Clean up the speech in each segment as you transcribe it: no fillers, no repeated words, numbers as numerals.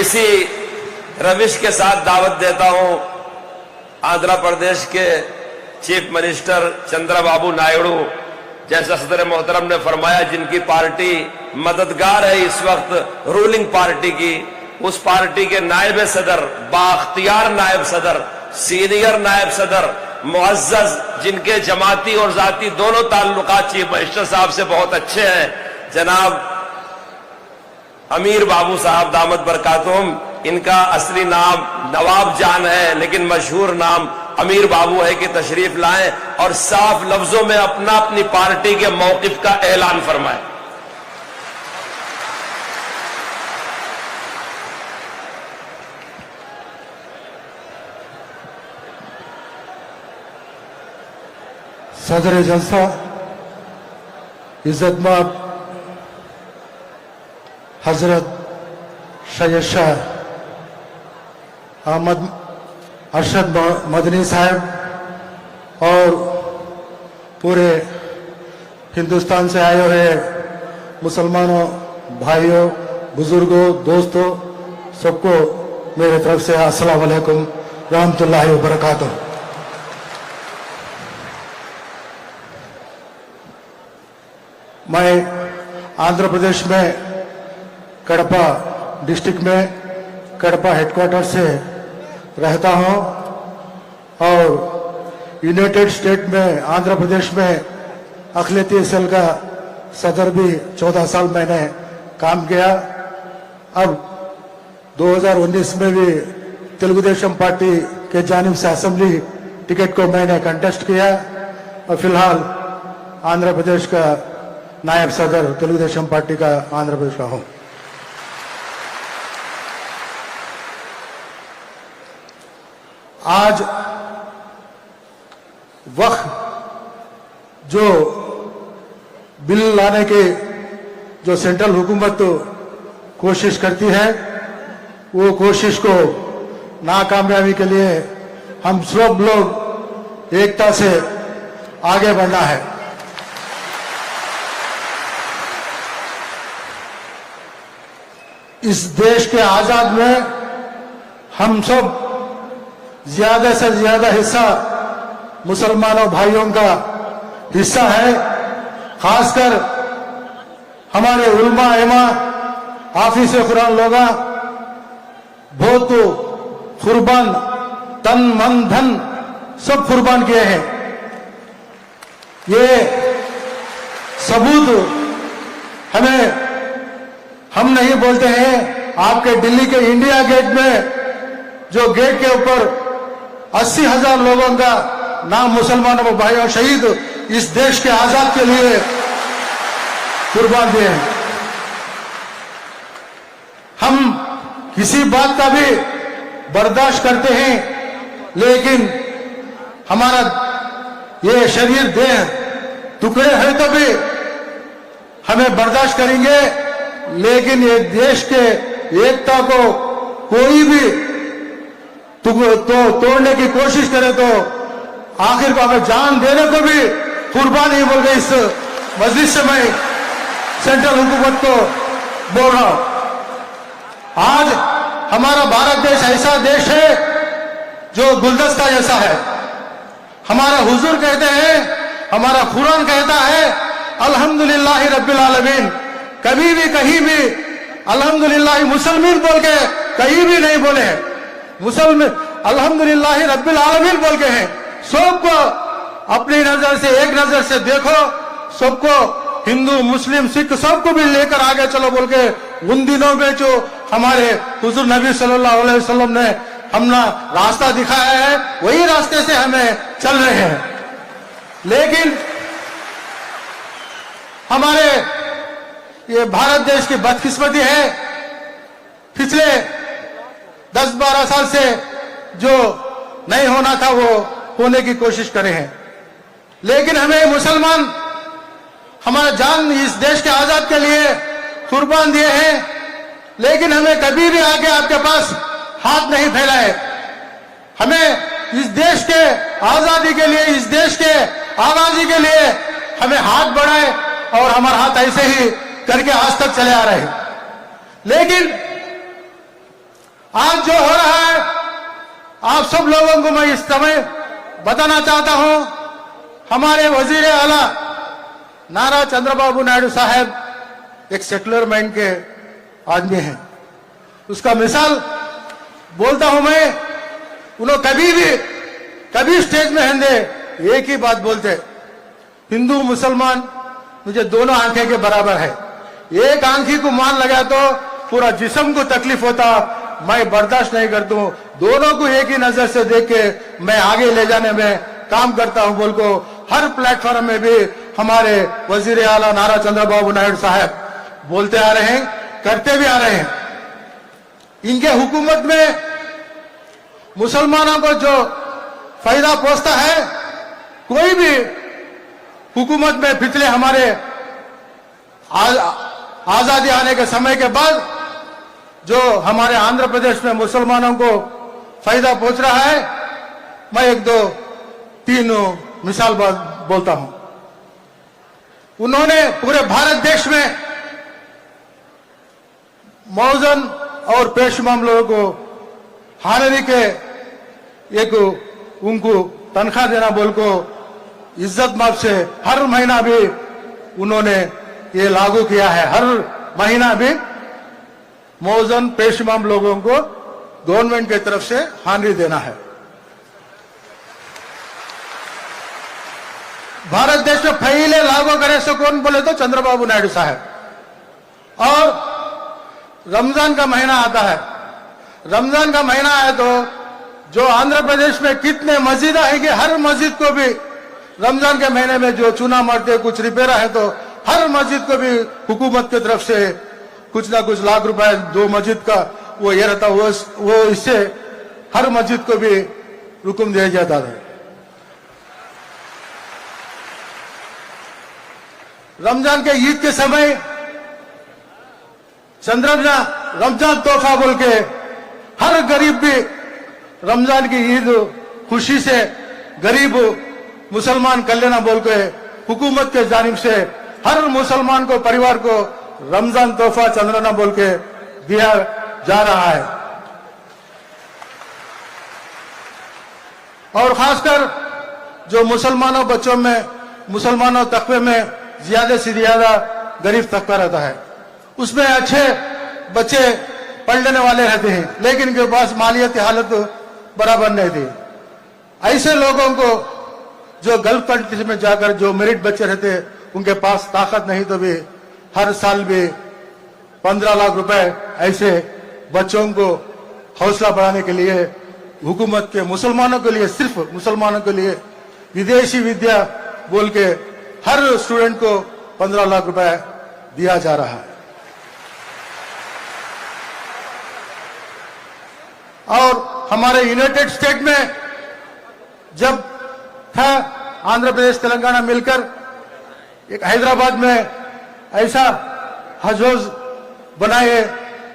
इसी रविश के साथ दावत देता हूं आंध्र प्रदेश के चीफ मिनिस्टर चंद्रबाबू नायडू, जैसा सदर मोहतरम ने फरमाया, जिनकी पार्टी मददगार है इस वक्त रूलिंग पार्टी की, उस पार्टी के नायब सदर, बाख्तियार नायब सदर, सीनियर नायब सदर, मुअज़्ज़ज़, जिनके जमाती और जाती दोनों ताल्लुकात चीफ मिनिस्टर साहब से बहुत अच्छे हैं, जनाब अमीर बाबू साहब दामद बरकातुहुम। इनका असली नाम नवाब जान है, लेकिन मशहूर नाम अमीर बाबू है कि तशरीफ लाएं और साफ लफ्जों में अपना अपनी पार्टी के मौकिफ का ऐलान फरमाएं। सदर जलसा इज्जतमाब हजरत सैयद शाह अहमद अरशद मदनी साहब और पूरे हिंदुस्तान से आए हुए मुसलमानों, भाइयों, बुजुर्गों, दोस्तों, सबको मेरे तरफ से अस्सलाम वालेकुम रहमतुल्लाहि व बरकातुहू। मैं आंध्र प्रदेश में कड़पा डिस्ट्रिक्ट में कड़पा हेडक्वार्टर से रहता हूं और यूनाइटेड स्टेट में आंध्र प्रदेश में अखिलेती सेल का सदर भी 14 साल मैंने काम किया। अब 2019 में भी तेलुगु देशम पार्टी के जानिब से असेंबली टिकट को मैंने कंटेस्ट किया और फिलहाल आंध्र प्रदेश का नायब सदर तेलुगु देशम पार्टी का आंध्र प्रदेश का हूं। आज वक्त जो बिल लाने की जो सेंट्रल हुकूमत कोशिश करती है, वो कोशिश को नाकामयाबी के लिए हम सब लोग एकता से आगे बढ़ना है। इस देश के आजाद में हम सब ज्यादा से ज्यादा हिस्सा मुसलमानों भाइयों का हिस्सा है। खासकर हमारे उलमा इमा हाफिज कुरान लोग बहुत कुर्बान, तन मन धन सब कुर्बान किए हैं। ये सबूत हम नहीं बोलते हैं। आपके दिल्ली के इंडिया गेट में जो गेट के ऊपर 80,000 लोगों का नाम मुसलमानों भाइयों शहीद इस देश के आजाद के लिए कुर्बान दिए हैं। हम किसी बात का भी बर्दाश्त करते हैं, लेकिन हमारा ये शरीर देह टुकड़े हैं तो भी हमें बर्दाश्त करेंगे, लेकिन ये देश के एकता को कोई भी तोड़ने की कोशिश करे तो आखिर को हमें जान देने को भी कुर्बान नहीं बोल गए। इस मजलिस से मैं सेंट्रल हुकूमत को बोल रहा हूं। आज हमारा भारत देश ऐसा देश है जो गुलदस्ता जैसा है। हमारा हुजूर कहते हैं, हमारा कुरान कहता है, अल्हम्दुलिल्लाह रब्बिल आलमीन। कभी भी कहीं भी अल्हम्दुलिल्लाह मुसलमान बोल के कहीं भी नहीं बोले हैं। मुसलमान अल्हम्दुलिल्लाह रब्बिल आलमीन बोल के हैं। सबको अपनी नजर से, एक नजर से देखो, सबको हिंदू मुस्लिम सिख सबको भी लेकर आगे चलो बोल के उन दिनों में जो हमारे हुजूर नबी सल्लल्लाहु अलैहि वसल्लम ने हमने रास्ता दिखाया है, वही रास्ते से हमें चल रहे हैं। लेकिन हमारे ये भारत देश की बदकिस्मती है, पिछले 10-12 साल से जो नहीं होना था वो होने की कोशिश करे हैं। लेकिन हमें मुसलमान हमारा जान इस देश के आजाद के लिए कुर्बान दिए हैं, लेकिन हमें कभी भी आगे आपके पास हाथ नहीं फैलाए। हमें इस देश के आजादी के लिए, इस देश के आजादी के लिए हमें हाथ बढ़ाए और हमारा हाथ ऐसे ही करके आज तक चले आ रहे हैं। लेकिन आज जो हो रहा है, आप सब लोगों को मैं इस समय बताना चाहता हूं, हमारे वजीर आला नारा चंद्रबाबू नायडू साहब एक सेक्युलर माइंड के आदमी हैं। उसका मिसाल बोलता हूं मैं, उन्होंने कभी स्टेज में हिंदे एक ही बात बोलते, हिंदू मुसलमान मुझे दोनों आंखें के बराबर है, एक आंखी को मान लगा तो पूरा जिस्म को तकलीफ होता, मैं बर्दाश्त नहीं करता हूं, दोनों को एक ही नजर से देख के मैं आगे ले जाने में काम करता हूं बोल को हर प्लेटफॉर्म में भी हमारे वजीर आला नारा चंद्रबाबू नायडू साहब बोलते आ रहे हैं, करते भी आ रहे हैं। इनके हुकूमत में मुसलमानों को जो फायदा पहुंचता है, कोई भी हुकूमत में पिछले हमारे आजादी आने के समय के बाद जो हमारे आंध्र प्रदेश में मुसलमानों को फायदा पहुंच रहा है, मैं एक दो तीन मिसाल बोलता हूं। उन्होंने पूरे भारत देश में मौजन और पेशमाम लोगों को हारने के एक उनको तनख्वाह देना बोल को इज्जत माफ से हर महीना भी उन्होंने ये लागू किया है। हर महीना भी मौजन पेशमाम लोगों को गवर्नमेंट की तरफ से हानि देना है। भारत देश में पहले लागू करे सो कौन बोले तो चंद्रबाबू नायडू साहब। और रमजान का महीना आता है, रमजान का महीना है तो जो आंध्र प्रदेश में कितने मस्जिद है कि हर मस्जिद को भी रमजान के महीने में जो चूना मारते कुछ रिपेयर है तो हर मस्जिद को भी हुकूमत की तरफ से कुछ ना कुछ लाख रुपए दो मस्जिद का वो ये रहता, वो इससे हर मस्जिद को भी हुक्म दिया जाता था। रमजान के ईद के समय रमजान तोहफा बोल के हर गरीब भी रमजान की ईद खुशी से गरीब मुसलमान कल्याण बोल के हुकूमत के जानिब से हर मुसलमान को परिवार को रमजान तोहफा चंद्रना बोल के दिया जा रहा है। और खासकर जो मुसलमानों बच्चों में मुसलमानों तबके में ज्यादा से ज्यादा गरीब तबका रहता है, उसमें अच्छे बच्चे पढ़ने वाले रहते हैं लेकिन इनके पास मालियती हालत बराबर नहीं थी। ऐसे लोगों को जो गल्फ कंट्रीज में जाकर जो मेरिट बच्चे रहते उनके पास ताकत नहीं तो भी हर साल भी 15 लाख रुपए ऐसे बच्चों को हौसला बढ़ाने के लिए हुकूमत के मुसलमानों के लिए, सिर्फ मुसलमानों के लिए विदेशी विद्या बोल के हर स्टूडेंट को 15 लाख रुपए दिया जा रहा है। और हमारे यूनाइटेड स्टेट में जब था आंध्र प्रदेश तेलंगाना मिलकर एक हैदराबाद में ऐसा हज बनाए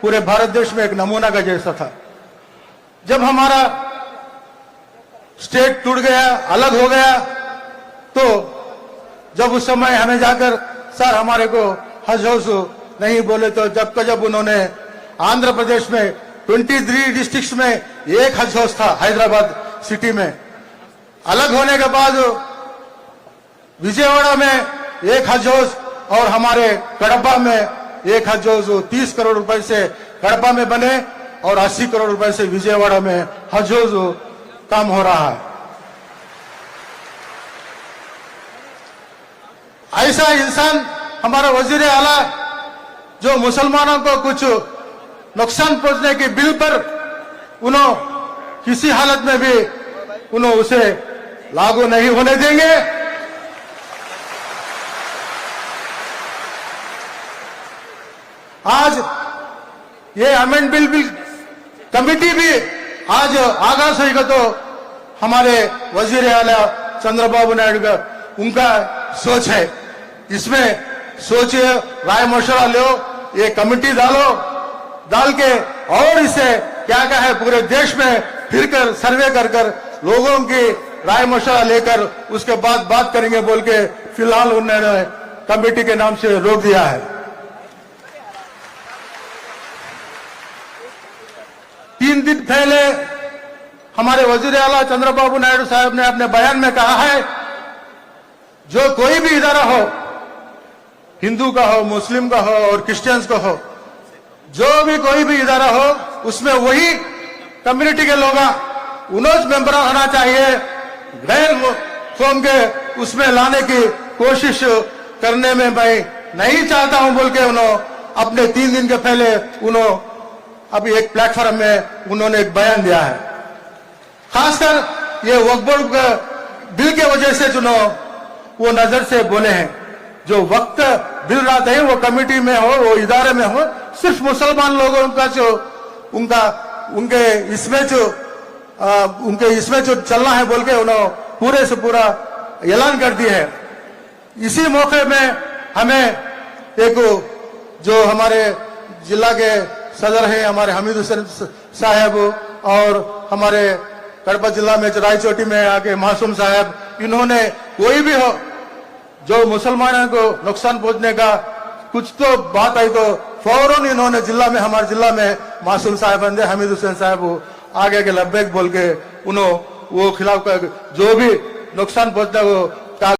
पूरे भारत देश में एक नमूना का जैसा था। जब हमारा स्टेट टूट गया, अलग हो गया, तो जब उस समय हमें जाकर सर हमारे को हज नहीं बोले तो जब उन्होंने आंध्र प्रदेश में 23 डिस्ट्रिक्ट्स में एक हज हाउस था हैदराबाद सिटी में, अलग होने के बाद विजयवाड़ा में एक हज हाउस और हमारे कड़पा में एक हज हाउस 30 करोड़ रुपए से कड़पा में बने और 80 करोड़ रुपए से विजयवाड़ा में हज हाउस काम हो रहा है। ऐसा इंसान हमारा वजीर आला जो मुसलमानों को कुछ नुकसान पहुंचने के बिल पर उन्होंने किसी हालत में भी उन्होंने उसे लागू नहीं होने देंगे। आज ये अमेंड बिल कमेटी भी आज आगाज होगा तो हमारे वजीर आला चंद्रबाबू नायडू का उनका सोच है, इसमें सोचिए, राय मशवरा लो, ये कमेटी डाल के और इसे क्या क्या है पूरे देश में फिरकर सर्वे कर लोगों की राय मशवरा लेकर उसके बाद बात करेंगे बोल के फिलहाल उन्होंने कमेटी के नाम से रोक दिया है। 3 दिन पहले हमारे वजीर आला चंद्रबाबू नायडू साहब ने अपने बयान में कहा है, जो कोई भी इदारा हो, हिंदू का हो, मुस्लिम का हो और क्रिश्चियंस का हो, जो भी कोई भी इदारा हो, उसमें वही कम्युनिटी के लोग उन्होंने मेंबर होना चाहिए। गैर कौम के उसमें लाने की कोशिश करने में मैं नहीं चाहता हूं बोल के उन्होंने अपने 3 दिन के पहले उन्होंने अभी एक प्लेटफॉर्म में उन्होंने एक बयान दिया है। खासकर ये वक्फ बोर्ड बिल के वजह से जो वो नजर से बोले हैं, जो वक्त बिल लाते हैं वो कमेटी में हो, वो इदारे में हो, सिर्फ मुसलमान लोगों का जो उनके इसमें जो चलना है बोल के उन्होंने पूरे से पूरा ऐलान कर दिया है। इसी मौके में हमें एक जो हमारे जिला के सदर हैं हमारे हमीद हुसैन साहब और हमारे कड़पा जिला में रायचोटी में आके मासूम साहब, इन्होंने कोई भी हो जो मुसलमानों को नुकसान पहुंचने का कुछ तो बात आई तो फौरन इन्होंने जिला में, हमारे जिला में मासूम साहब अंदर हमीद हुसैन साहब आगे के लब्बैक बोल के उन्होंने वो खिलाफ जो भी नुकसान पहुंचता है वो